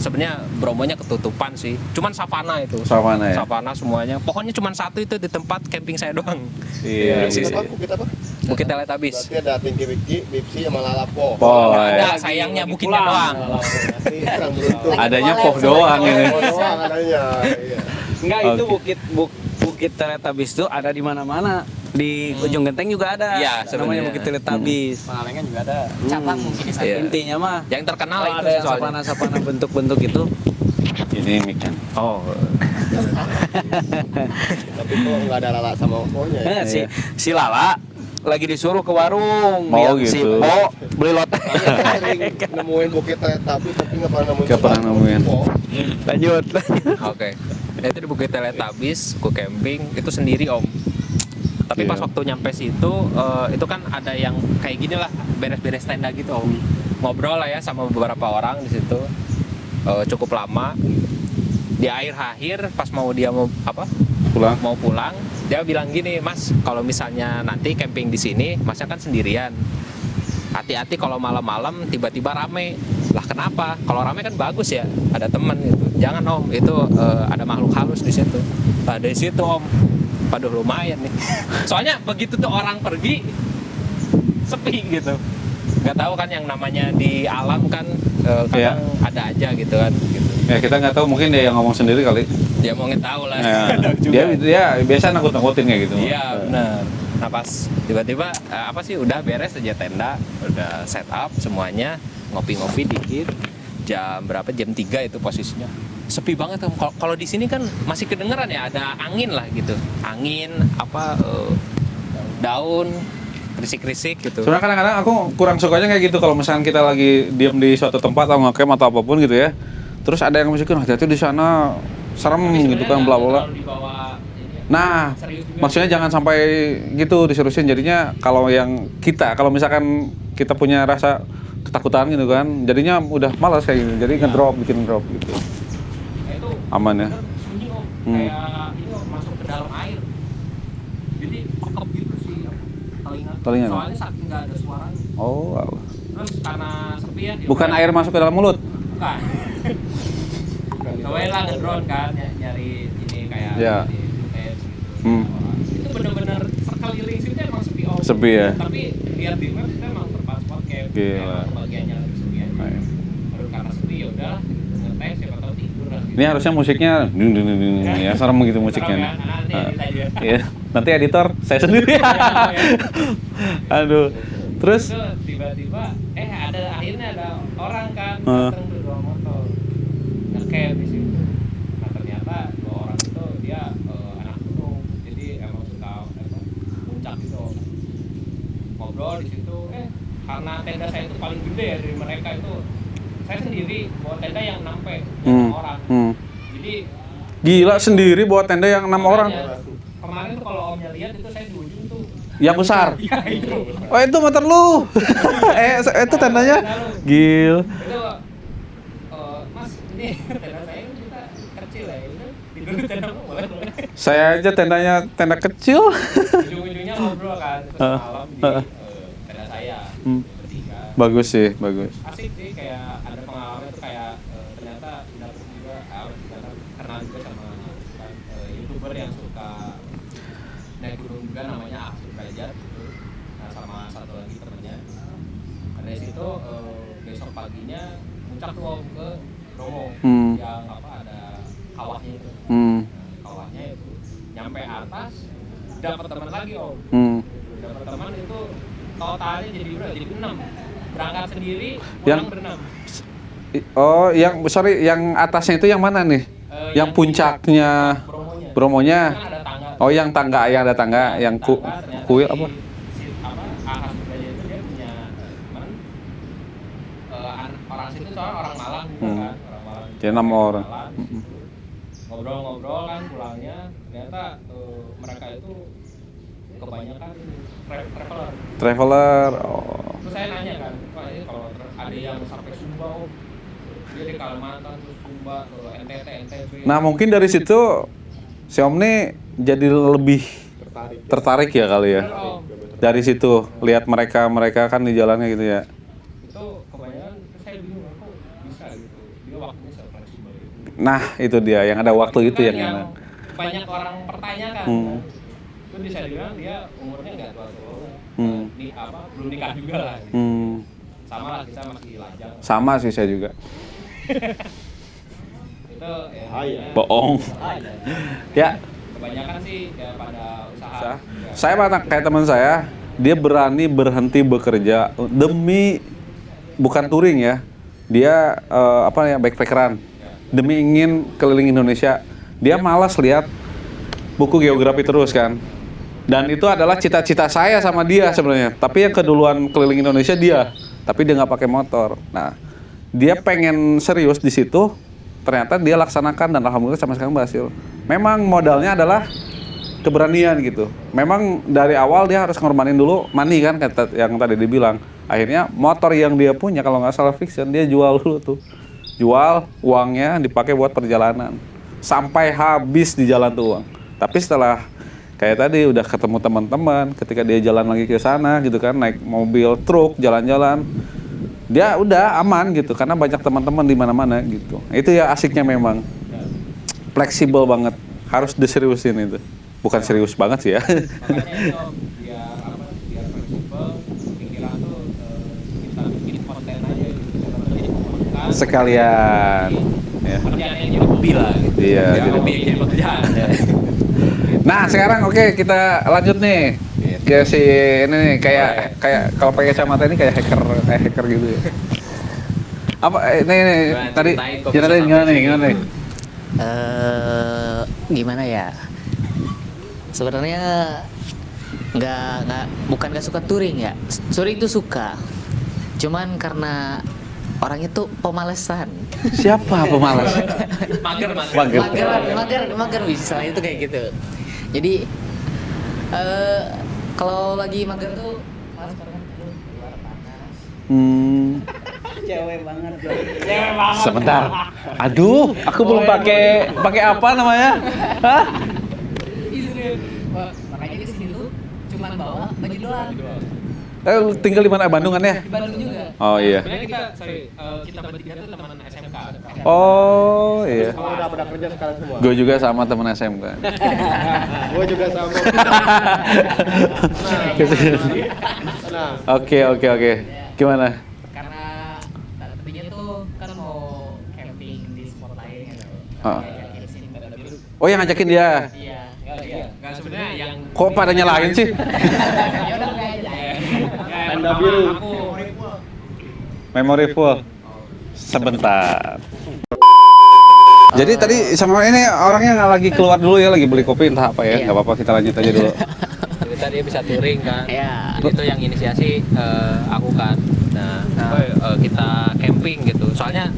sebenarnya Bromonya ketutupan sih. Cuman savana itu. Savana ya? Savana semuanya. Pokoknya cuman satu itu di tempat camping saya doang. Iya, Di iya. sini. Bukit apa? Bukit Teletabis. Berarti ada Tinggi Wiki, Bipsi, sama Lalapo. Oh, Nggak ada, ya. sayangnya bukitnya doang. Berarti kurang beruntung. Adanya poh doang ini. Oh, doang adanya. Iya. Enggak, itu Oke. Bukit Teletabis itu ada di mana-mana. Di Ujung Genteng juga ada. Iya, namanya sebenarnya. Bukit Teletabis. Pengalengan juga ada. Cabang mungkin di sana. Iya. Intinya mah Yang terkenal kalau itu ada sih yang soalnya. sapana-sapana bentuk-bentuk itu. Ini mic kan. Oh. Tapi kok nggak ada Lala sama Oponya ya? Si Lala lagi disuruh ke warung. Oh, Lihat si gitu. Po beli lotek. Sering nemuin Bukit Teletapi tapi nggak pernah nemuin. Nggak pernah nemuin. Oh, Lanjut. Oke. Nah, itu di Bukit Teletabis, ku camping itu sendiri om. Tapi pas Iya. waktu nyampe situ, itu kan ada yang kayak gini lah, beres-beres tenda gitu om. Ngobrol lah ya sama beberapa orang di situ. Cukup lama. Di akhir pas mau dia mau apa? Pulang. Mau pulang, dia bilang gini, Mas, kalau misalnya nanti camping di sini, Masnya kan sendirian. Hati-hati kalau malam-malam tiba-tiba rame. Lah kenapa? Kalau rame kan bagus ya, ada teman gitu. Jangan om, itu ada makhluk halus di situ. Nah, dari situ om, waduh lumayan nih. Soalnya begitu tuh orang pergi, sepi gitu. Nggak tahu kan yang namanya di alam kan kadang ada aja gitu kan. Gitu. Ya kita nggak tahu, mungkin dia yang ngomong sendiri kali. Dia mau tahu lah. Ya, dia biasa nakut-nakutin kayak gitu. Iya benar. Nah pas tiba-tiba apa sih udah beres aja tenda, udah set up semuanya, ngopi-ngopi dikit. Jam berapa? Jam 3 itu posisinya. Sepi banget Om. Kalau di sini kan masih kedengeran ya ada angin lah gitu. Angin apa daun risik-risik gitu. Sebenarnya kadang-kadang aku kurang sukanya kayak gitu kalau misalkan kita lagi diem di suatu tempat atau ngecamp atau apapun gitu ya. Terus ada yang masukin hati-hati di sana serem Tapi gitu kan sebenarnya bla bla bla. terlalu dibawa ini ya. Nah, Serius juga. maksudnya jangan sampai gitu diseriusin. Jadinya kalau kalau misalkan kita punya rasa ketakutan gitu kan, jadinya udah malas kayak gitu. Jadi bikin drop gitu. Nah, itu Aman ya. bener sunyi Om. Hmm. Kayak ini Om, masuk ke dalam air. Jadi pekep gitu sih telinga. Telinga. Soalnya saking nggak ada suaranya. Oh, wow. Terus karena sepi ya. Bukan air masuk ke dalam mulut. Bukan. Cobain lah ngedrone kan nyari ini kayak Ya. di footage gitu. Hmm. Itu bener-bener sekeliling situ emang sepi om. Sepi ya? Tapi lihat di map itu emang tempat spot camp. Gila. Emang bagiannya lebih sepi aja. Ayo. Baru karena sepi ya udah ngetes siapa tahu tidur lah. Gitu. Ini harusnya musiknya dung dung dung dung ya, serem gitu musiknya nih. Serem kan? Nanti edit aja. Iya. Nanti editor saya sendiri. Aduh. Terus Itu tiba-tiba akhirnya ada orang kan Heeh. datang tuh 2 motor ngecamp di situ. Nah ternyata 2 orang itu dia anak gunung, jadi emang suka puncak gitu. Ngobrol di situ, karena tenda saya itu paling gede ya dari mereka itu, saya sendiri bawa tenda yang 6 orang. Jadi gila sendiri bawa tenda yang 6 orang. kemarin tuh kalau omnya lihat itu saya di ujung tuh. Yang besar. Iya itu. Oh, itu motor lu. Itu tendanya. Gil. Itu Mas ini tenda saya kan kita kecil ya, udah tidur di tenda boleh. Saya aja tenda kecil. Ujung-ujungnya ngobrol kan terus malam di tenda saya bertiga. Bagus sih, bagus. Asik sih, kayak ada pengalaman tuh kayak ternyata dapet juga kenal juga sama YouTuber yang suka naik gunung juga namanya Aksur Derajat gitu. Nah sama satu lagi temennya. Nah, dari situ besok paginya puncak tuh Om, ke Bromo yang apa ada kawahnya itu. Nah, kawahnya itu nyampe atas dapat teman lagi Om. Dapat teman itu totalnya jadi berapa? Jadi 6. Berangkat sendiri, pulang berenam. Oh, yang atasnya itu yang mana nih? Yang puncaknya Bromonya. Kan ada tangga. Oh, yang ada tangga, yang kuil apa? Ahas Derajat itu dia punya teman. Orang situ soalnya orang Malang juga kan, orang Malang. Jadi 6 orang. Ngobrol-ngobrol kan pulangnya, ternyata mereka itu kebanyakan traveler. Traveler. Oh. Terus saya nanya kan, Pak ini kalau ada yang sampai Sumba Om, dia di Kalimantan terus Sumba ke NTT, NTB. Nah, mungkin dari situ Si Om nih jadi lebih tertarik ya kali ya. Dari situ lihat mereka kan di jalannya gitu ya. Itu kebanyakan saya bingung kok bisa gitu. Dia waktunya fleksibel. Nah, itu dia yang ada waktu itu yang enak. Banyak orang pertanyakan. Itu bisa dibilang dia umurnya nggak tua-tua. Belum nikah juga lah. Sama lah kita masih lajang. Sama sih saya juga. Itu ya, Bohong. Ya, kebanyakan sih ya pada usaha. saya kayak teman saya, dia berani berhenti bekerja demi bukan touring ya. Dia backpackeran. Demi ingin keliling Indonesia. Dia malas lihat buku geografi terus kan. Dan itu adalah cita-cita saya sama dia sebenarnya. Tapi yang keduluan keliling Indonesia dia. Tapi dia nggak pakai motor. Nah, dia pengen serius di situ. Ternyata dia laksanakan dan alhamdulillah sampai sekarang berhasil. Memang modalnya adalah keberanian gitu. Memang dari awal dia harus ngorbanin dulu money kan yang tadi dibilang. Akhirnya motor yang dia punya kalau nggak salah fiction dia jual dulu tuh. Jual uangnya dipakai buat perjalanan. Sampai habis di jalan tuh uang. Tapi setelah kayak tadi udah ketemu teman-teman, ketika dia jalan lagi ke sana gitu kan, naik mobil truk jalan-jalan, dia udah aman gitu karena banyak teman-teman di mana-mana gitu. Itu ya asiknya memang. Fleksibel banget. Harus diseriusin itu. Bukan serius banget sih ya. Makanya itu biar fleksibel, pikiran tuh kita bikin konten aja gitu. Sekalian. Ya. Kerjaannya jadi hobi lah gitu. Iya, Ya, jadi hobi yang jadi pekerjaan. Nah sekarang oke, kita lanjut nih. Kayak si ini nih kayak kalau pakai kacamata ini kayak hacker gitu ya. Apa ini tadi ceritain gimana nih? Gimana ya? Sebenarnya bukan nggak suka touring ya. Touring itu suka. Cuman karena orang itu pemalesan. Siapa pemalas? Mager bisa itu kayak gitu. Jadi kalau lagi mager tuh malas banget keluar panas. Cewek banget. Sebentar. Aduh, aku belum pakai apa namanya? Hah? Makanya di sini tuh cuman bawa baju doang. Tinggal di mana? Bandung kan ya? Di Bandung juga. Oh iya. Sebenarnya kita bertiga tuh teman SMK. Oh iya. Udah pada kerja sekarang semua. Gue juga sama temen SMK. Gue juga sama. Oke. Gimana? Karena tadinya tuh kan mau camping di spot lain gitu. Oh. Ngajakin sini Tenda Biru. Oh yang ngajakin dia? Iya. Nggak sebenarnya yang Kok pada nyalahin sih? Ya udah kayak aja. Tenda Biru. Aku Memory full. Sebentar. Jadi tadi sama ini orangnya nggak lagi keluar dulu ya, lagi beli kopi entah apa ya. Iya. Nggak apa-apa, kita lanjut aja dulu. cerita dia bisa touring kan. Iya. Itu yang inisiasi aku kan. Nah, kita camping gitu. Soalnya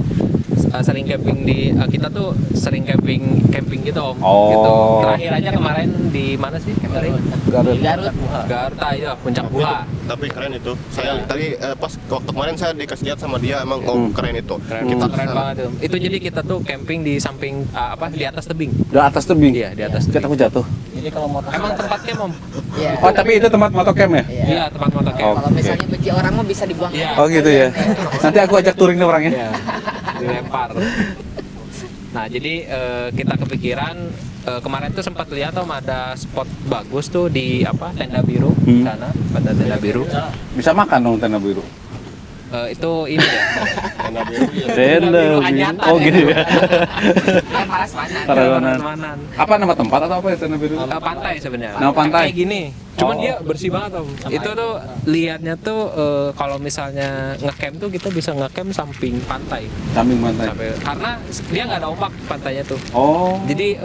sering camping di kita tuh sering camping gitu Om. Oh. Gitu. Terakhir aja kemarin di mana sih camping? Garut. Garut aja Puncak Buha. Tapi keren itu. Saya tadi pas waktu kemarin saya dikasih lihat sama dia emang keren itu. Kita keren banget tuh. Itu jadi kita tuh camping di samping di atas tebing. Di atas tebing. Iya, di atas Kita takut jatuh. Jadi kalau motor Emang tempat camp Om? Iya. Oh tapi itu tempat motocamp ya? Iya, tempat motor camp. Kalau misalnya bagi orang mah bisa dibuang. Iya. Oh gitu ya. Nanti aku ajak touring deh orangnya. Iya, dilempar. Nah, jadi kita kepikiran kemarin tuh sempat lihat Om ada spot bagus tuh di Tenda Biru sana, pada Tenda Biru. Bisa makan dong tenda biru. Itu ini ya. Tenda Biru. Tenda biru. Anyatan Oh gitu ya. Paras panas. Parahmanan. Apa nama tempat atau apa ya tenda biru? Pantai sebenarnya. Nama pantai? Kayak gini. Cuman Oh. dia bersih banget Om. Itu tuh lihatnya tuh kalau misalnya ngecamp tuh kita bisa ngecamp samping pantai. Samping pantai. Karena dia nggak ada ombak pantainya tuh. Oh. Jadi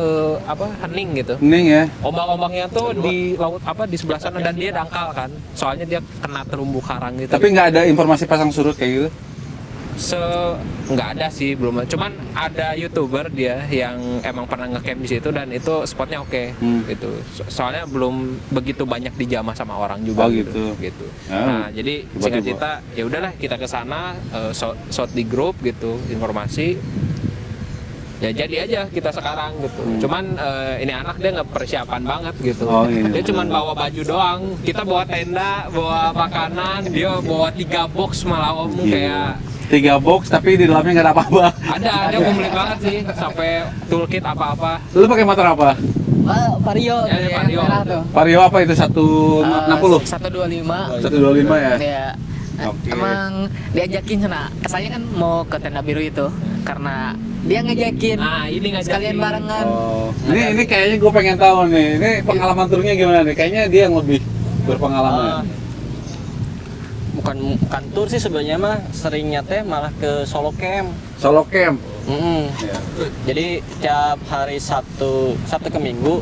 hening gitu. Hening ya. Ombak-ombaknya tuh di laut di sebelah sana dan dia dangkal kan. Soalnya dia kena terumbu karang gitu. Tapi nggak ada informasi pasang surut kayak gitu. Nggak ada sih belum. Cuman ada YouTuber dia yang emang pernah ngecamp di situ dan itu spotnya oke gitu. Soalnya belum begitu banyak dijamah sama orang juga Oh, gitu. gitu. Ya, Nah, jadi tiba-tiba. singkat cerita ya udahlah kita ke sana shot di grup gitu informasi. ya jadi aja kita sekarang gitu. Cuman ini anak dia nggak persiapan banget gitu. Oh, iya. Dia cuman bawa baju doang. Kita bawa tenda, bawa makanan, dia bawa 3 box malah om kayak 3 box tapi di dalamnya nggak ada apa-apa. ada komplit banget sih sampai toolkit apa-apa. Lu pakai motor apa? Vario, Ya, yang Vario. merah tuh. Vario apa itu 160? 125. 125 ya? Ya. Oke. Emang diajakin sana. Saya kan mau ke tenda biru itu karena dia ngajakin. Nah, ini ngajakin. Sekalian barengan. Oh. Ini kayaknya gue pengen tahu nih. Ini pengalaman turnya gimana nih? Kayaknya dia yang lebih berpengalaman. Bukan tur sih sebenarnya mah seringnya teh malah ke solo camp. Solo camp. Ya. Jadi tiap hari Sabtu ke Minggu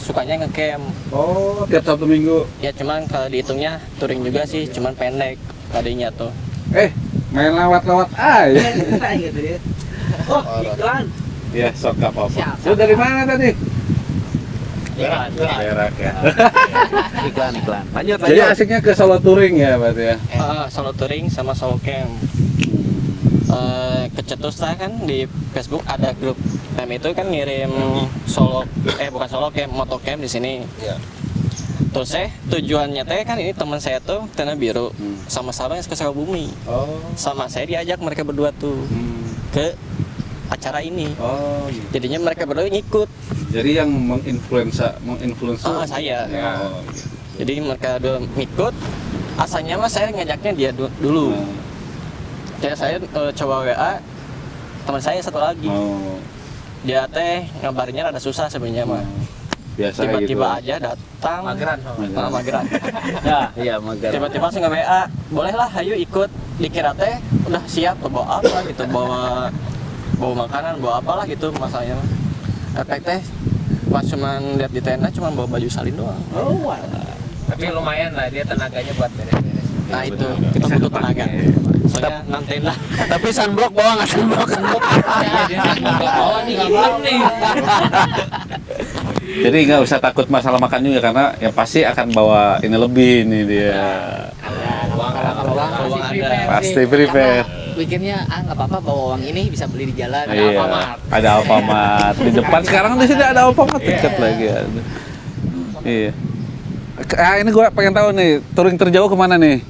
sukanya ngecamp. Oh, tiap Sabtu Minggu. Ya cuman kalau dihitungnya touring juga sih, cuman pendek tadinya tuh. Main lewat-lewat aja. Oh, iklan. Ya, sok gak apa-apa. Siap. Lu dari mana tadi? Berak. ya. Iklan. Lanjut. Jadi asiknya ke solo touring ya berarti ya? Solo touring sama solo camp. Kecetus lah kan di Facebook ada grup camp itu kan ngirim bukan solo camp, moto camp di sini. Terus tujuannya teh kan ini teman saya tuh Tenda Biru sama-sama yang ke Sukabumi. Oh. Sama saya diajak mereka berdua tuh ke acara ini. Oh, gitu. Jadinya mereka berdua ngikut. Jadi yang menginfluence Saya. Oh, gitu. Jadi mereka dua ngikut. Asalnya mah saya ngajaknya dia dulu. Kayak saya coba WA teman saya satu lagi. Oh. Dia teh ngabarinnya rada susah sebenarnya mah. Biasa Tiba-tiba gitu. aja datang. Mageran. Mageran. Ya, iya magar. Tiba-tiba langsung nge-WA, bolehlah ayo ikut. Dikira teh udah siap bawa apa gitu, bawa makanan, bawa apalah gitu masalahnya. Efek teh pas cuman lihat di tenda cuman bawa baju salin doang. Oh, wah. Tapi lumayan lah dia tenaganya buat beres-beres. Nah itu kita butuh tenaga. Soalnya enam tenda. Tapi sunblock bawa nggak sunblock? Iya, dia bawa nih hitam nih. Jadi nggak usah takut masalah makan juga karena ya pasti akan bawa ini lebih nih dia. Kalau ada. Pasti prepare. Bikinnya nggak apa-apa bawa uang ini bisa beli di jalan. Iya, ada Alfamart di depan. Sekarang di sini ada Alfamart dekat lagi. Ada. Iya. Ini gue pengen tahu nih, touring terjauh kemana nih?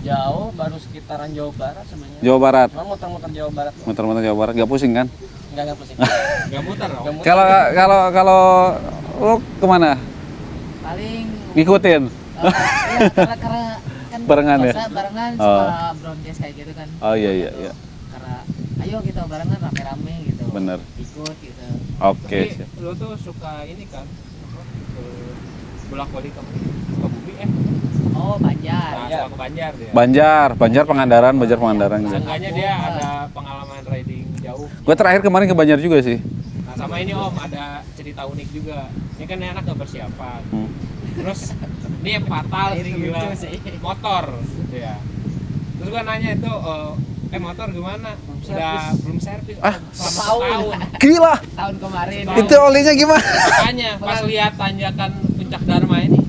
Jauh baru sekitaran Jawa Barat sebenarnya. Jawa Barat. Cuma muter-muter Jawa Barat. Muter-muter Jawa Barat, nggak pusing kan? Enggak pusing. Enggak muter dong. Kalau lo kemana? Paling Ngikutin? iya, karena kan Barengan ya? biasa barengan Oh. sama broadcast kayak gitu kan. Oh iya. Karena ayo kita barengan rame-rame gitu. Bener. Ikut gitu. Oke. Tapi lu tuh suka ini kan bolak-balik ke Sukabumi Oh, Banjar. Nah, suka ke Banjar dia. Banjar Pangandaran gitu. Seenggaknya dia ada pengalaman riding jauh. Gue terakhir kemarin ke Banjar juga sih. Nah sama ini om ada cerita unik juga. Ini kan anak nggak persiapan. Terus ini yang fatal ini gila. lucu sih. Motor, ya. Terus gua nanya itu motor gimana? Belum servis. Selama setahun. Gila, Tahun kemarin. itu olinya gimana? Makanya pas lihat tanjakan puncak Dharma ini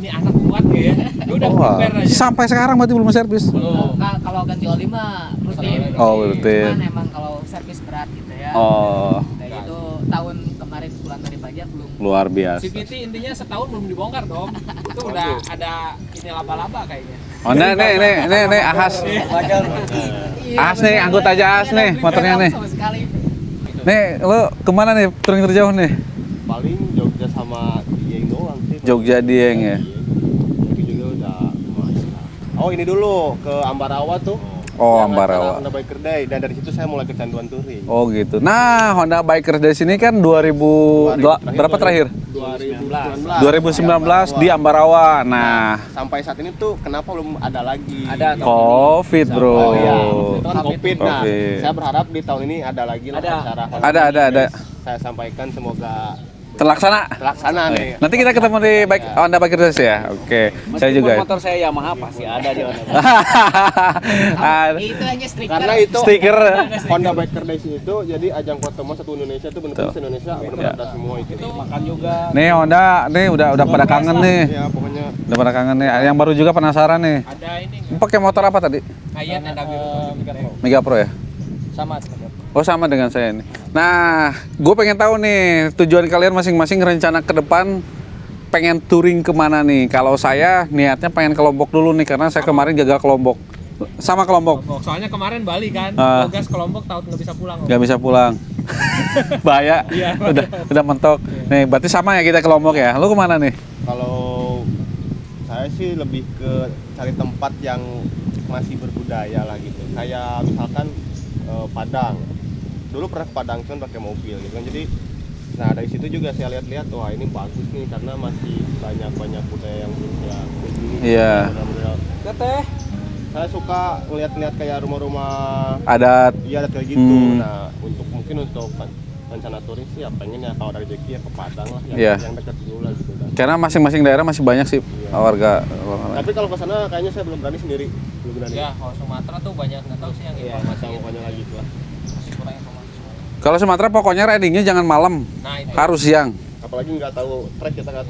anak kuat ya. Dia udah prepare aja. Sampai sekarang berarti belum servis. Belum. Kalau ganti oli mah rutin. Oh, rutin. Cuman emang kalau servis berat gitu ya. Oh, Kayak itu tahun kemarin pulang dari Banjar belum. luar biasa. CVT intinya setahun belum dibongkar dong. Itu udah ada ini laba-laba kayaknya. Oh, nih, Ahas. Ahas nih, anggota aja Ahas nih, motornya nih. Sama sekali. Nih, lo kemana nih touring terjauh nih? Paling Jogja sama Dieng doang sih. Jogja Dieng ya. Itu juga udah lumayan lah. Oh ini dulu ke Ambarawa tuh. Oh, Yang Ambarawa. acara Honda Biker Day dan dari situ saya mulai kecanduan touring. Oh gitu. Nah, Honda Biker dari sini kan 2000 berapa terakhir? 2019 di Ambarawa. Nah, Sampai saat ini tuh kenapa belum ada lagi? Ada Covid, Bro. Oh iya, itu kan Covid. Nah, Covid. saya berharap di tahun ini ada lagi lah acara Honda Ada. Biker Day. Saya sampaikan semoga Terlaksana. terlaksana nih. Nanti kita ketemu di Honda Biker Days ya. Oke. Saya juga. Motor saya Yamaha pasti ada di Honda. Ada. Itu hanya stiker. Karena itu Stiker. Honda Biker Days itu jadi ajang foto satu Indonesia itu benar-benar Indonesia benar-benar ada semua itu. Makan juga. Nih Honda, nih udah pada kangen nih. Ya pokoknya Udah pada kangen nih. Yang baru juga penasaran nih. Ada ini Ini pakai motor apa tadi? Hayat ada biru. Mega Pro ya? Sama. Oh sama dengan saya nih. Nah, gue pengen tahu nih tujuan kalian masing-masing rencana ke depan pengen touring kemana nih? Kalau saya niatnya pengen ke Lombok dulu nih karena saya kemarin gagal ke Lombok. Sama ke Lombok. Soalnya kemarin Bali kan, gas ke Lombok tahu nggak bisa pulang. Gak bisa pulang. Bahaya. Iya. Udah mentok. Nih, berarti sama ya kita ke Lombok ya. Lu kemana nih? Kalau saya sih lebih ke cari tempat yang masih berbudaya lah gitu. Kayak misalkan Padang. Dulu pernah ke Padang cuman pakai mobil gitu kan. Jadi nah dari situ juga saya lihat-lihat, wah ini bagus nih karena masih banyak budaya yang belum saya kunjungi. Iya. Teteh. Saya suka ngeliat-ngeliat kayak rumah-rumah Adat. iya ada kayak gitu. Nah, mungkin untuk rencana touring sih ya pengen ya kalau ada rezeki ya ke Padang lah Iya. yang dekat dulu lah gitu kan. Karena masing-masing daerah masih banyak sih warga. Tapi kalau ke sana kayaknya saya belum berani sendiri, belum berani. Ya, kalau Sumatera tuh banyak nggak tahu sih yang Iya, informasi pokoknya lagi gitu lah. kurang informasi. Kalau Sumatera pokoknya ridingnya jangan malam, Nah, itu. harus siang. Apalagi nggak tahu trek kita kan.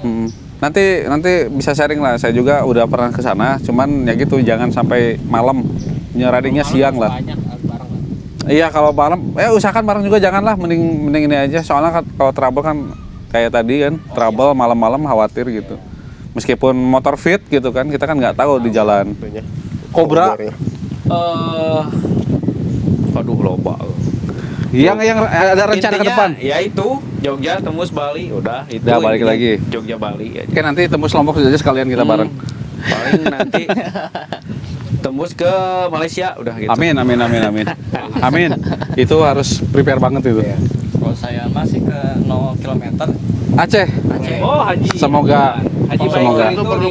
Nanti bisa sharing lah. Saya juga udah pernah ke sana, cuman ya gitu jangan sampai malam. Ridingnya siang lah. Banyak bareng lah. Iya kalau malam, usahakan bareng juga janganlah, mending ini aja. Soalnya kalau trouble kan kayak tadi kan, trouble malam-malam khawatir gitu. Meskipun motor fit gitu kan, kita kan nggak tahu di jalan. Cobra. Aduh loba. Yang ada rencana ke Intinya, depan. ya itu Jogja tembus Bali udah itu. Udah, balik intinya. lagi. Jogja Bali aja. Oke nanti tembus Lombok aja sekalian kita bareng. Paling nanti tembus ke Malaysia udah gitu. Amin. Amin. Itu harus prepare banget itu. Kalau saya masih ke 0 km. Aceh. Oh haji. Semoga. Haji Semoga. Itu perlu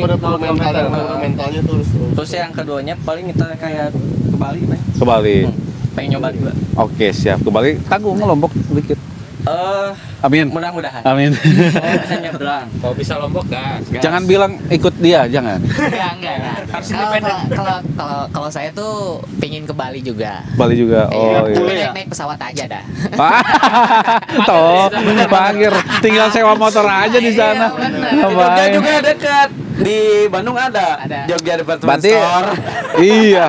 mentalnya terus. Terus yang keduanya paling kita kayak ke Bali, Pak. Ke Bali. Pengen nyoba juga. Oke siap. Ke Bali. Tanggung Lombok dikit. Amin. Mudah-mudahan. Amin. Saya bisa nyebrang. Kalau bisa Lombok gas. Jangan bilang ikut dia, jangan. Enggak. Kalau saya tuh pingin ke Bali juga. Bali juga. Oh Tapi iya. naik pesawat aja dah. Toh, Bangir, tinggal sewa motor aja di sana. Iya, Jogja Baik. juga dekat. Di Bandung ada. Ada. Jogja Department Berarti Store. iya.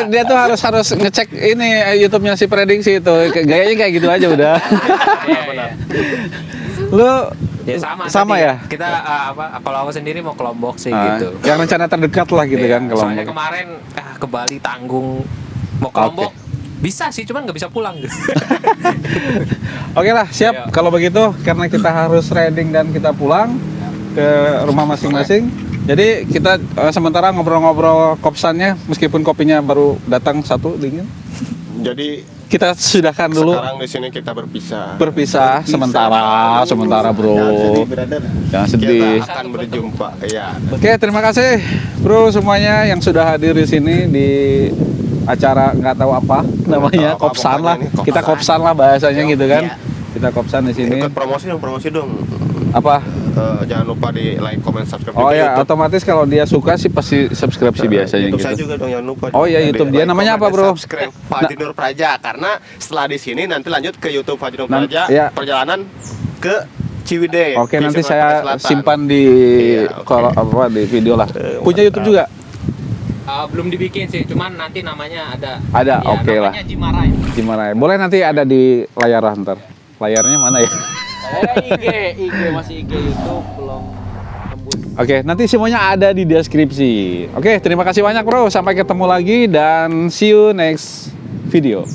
Dia tuh harus ngecek ini YouTube-nya si Prediksi itu. Gayanya kayak gitu aja udah. Lu Ya sama tadi. ya? Kita kalau aku sendiri mau ke Lombok sih gitu. Yang rencana terdekat lah gitu Iya, kan kalau soalnya kemarin ke Bali tanggung mau ke Oke. Lombok. Bisa sih, cuman nggak bisa pulang gitu. Oke lah, siap. Iya. Kalau begitu, karena kita harus riding dan kita pulang ke rumah masing-masing. Jadi kita sementara ngobrol-ngobrol kopsannya, meskipun kopinya baru datang satu dingin. Jadi Kita sudahkan dulu sekarang di sini kita berpisah. berpisah sementara bro. Jangan sedih, brother. Jangan sedih. Kita akan berjumpa. Ya. Oke, terima kasih bro semuanya yang sudah hadir di sini di acara nggak tahu apa namanya, Nggak tahu apa, kopsan lah. pokoknya ini Kita kopsan. kopsan lah bahasanya gitu kan. Iya. Kita kopsan di sini. Ikut promosi dong. Apa? Jangan lupa di like, comment, subscribe Oh juga ya, YouTube. otomatis kalau dia suka sih pasti subscribe sih biasanya YouTube saya gitu. juga dong, jangan lupa. Oh iya, Di YouTube dia. Namanya comment, apa, bro? Subscribe Fajri Nur Praja, karena setelah di sini nanti lanjut ke YouTube Fajri Nur Praja, iya. perjalanan ke Ciwidey. Oke, di nanti Sumatera saya Selatan. simpan di Iya, oke. kalau apa di video lah. Punya YouTube juga? Belum dibikin sih, cuman nanti namanya ada. Ada, Iya, oke lah. namanya Jimarai. Gimana ya? Boleh nanti ada di layar lah ntar. Layarnya mana ya? IG masih IG YouTube belum tembus. Oke, nanti semuanya ada di deskripsi. Oke, terima kasih banyak bro. Sampai ketemu lagi dan see you next video.